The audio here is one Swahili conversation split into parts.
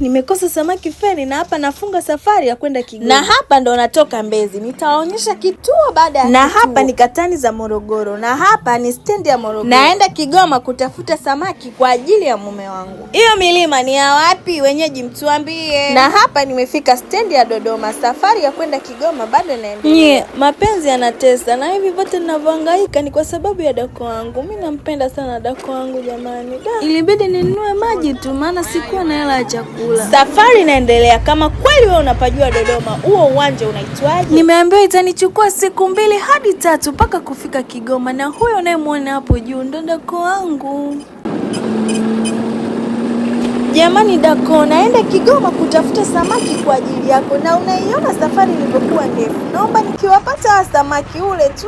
Nimekosa samaki feri na hapa nafunga safari ya kwenda Kigoma. Na hapa ndo natoka Mbezi. Nitawaonyesha kituo baada ya kituo. Na hapa ni katani za Morogoro. Na hapa ni stendi ya Morogoro. Naenda Kigoma kutafuta samaki kwa ajili ya mume wangu. Hiyo milima ni ya wapi? Wenyeji mtuambie. Na hapa nimefika stendi ya Dodoma. Safari ya kwenda Kigoma bado inaendelea. Mapenzi yanatesa na hivi vote ninavyohangaika ni kwa sababu ya dako wangu. Mimi nampenda sana dako wangu jamani. Ilibidi ninunue maji tu maana sikuwa na hela ya chakula. Safari inaendelea. Kama kweli wewe unapajua Dodoma, huo uwanja unaitwaje? Nimeambiwa itanichukua siku 2 hadi 3 mpaka kufika Kigoma, na huyo unayemwona hapo juu ndo dako wangu. Jamani dako, naenda Kigoma kutafuta samaki kwa ajili yako, na unaiona safari ilivyokuwa ndefu. Naomba nikiwapata samaki ule tu.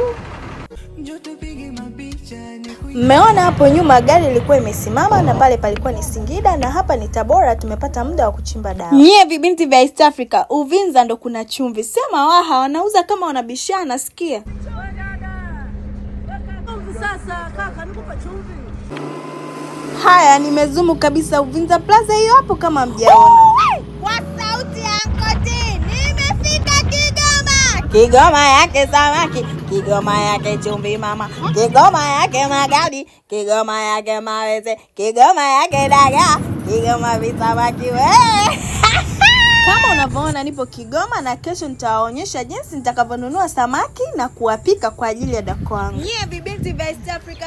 Mmeona hapo nyuma gari ilikuwa imesimama na pale palikuwa ni Singida, na hapa ni Tabora. Tumepata muda wa kuchimba dawa. Nyie vibinti vya East Africa, Uvinza ndo kuna chumvi. Sema waha wanauza kama wanabishana, sikia. Sasa kaka nikupa chumvi. Haya nimezumu kabisa Uvinza Plaza hiyo hapo kama mjaona. Kwa sauti ya Ankoti, nimefika Kigoma. Kigoma yake samaki, Kigoma yake chumvi mama, Kigoma yake magadi, Kigoma yake maweze, Kigoma yake dagaa, Kigoma visamaki we. Kama unavyoona nipo Kigoma, na kesho nitawaonyesha jinsi nitakavyonunua samaki na kuwapika kwa ajili ya dako wangu. Nyie vibinti vya East Africa.